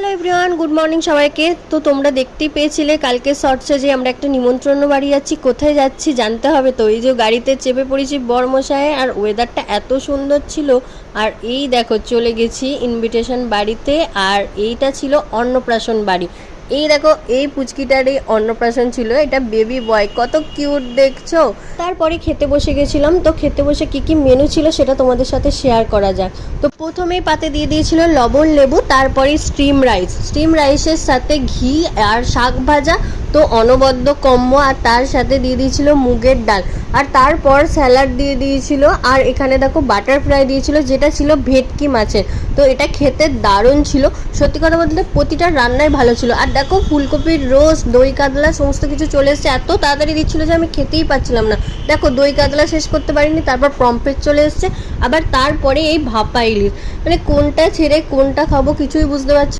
Hello everyone, good morning সবাইকে। তো তোমরা দেখতেই পেয়েছিলে কালকে শর্টসে যে আমরা একটা নিমন্ত্রণ বাড়ি যাচ্ছি। কোথায় যাচ্ছি জানতে হবে তো। এই যে গাড়িতে চেপে পড়েছি বরমশায়, আর ওয়েদারটা এত সুন্দর ছিল। আর এই দেখো চলে গেছি ইনভিটেশন বাড়িতে, আর এইটা ছিল অন্নপ্রাশন বাড়ি। এই দেখো এই পুচকিটার এই অন্নপ্রাশন ছিল, এটা বেবি বয়, কত কিউট দেখছো। তারপরে খেতে বসে গেছিলাম। তো খেতে বসে কি কি মেনু ছিল সেটা তোমাদের সাথে শেয়ার করা যাক। তো প্রথমেই পাতে দিয়ে দিয়েছিল লবণ লেবু, তারপরে স্টিম রাইসের সাথে ঘি আর শাক ভাজা, তো অনবদ্য কম্বো। আর তার সাথে দিয়ে দিয়েছিল মুগের ডাল, আর তারপর স্যালাড দিয়ে দিয়েছিল। আর এখানে দেখো বাটার ফ্রাই দিয়েছিল, যেটা ছিল ভেটকি মাছের। তো এটা খেতে দারুণ ছিল, সত্যি কথা বলতে প্রতিটা রান্নাই ভালো ছিল। আর দেখো ফুলকপির রোস্ট, দই কাতলা সমস্ত কিছু চলে এসেছে। এত তাড়াতাড়ি দিচ্ছিল যে আমি খেতেই পাচ্ছিলাম না। দেখো দই কাতলা শেষ করতে পারিনি, তারপর পমফ্রেট চলে এসেছে, আবার তারপরে এই ভাপা ইলিশ। মানে কোনটা ছেড়ে কোনটা খাবো কিছুই বুঝতে পারছি।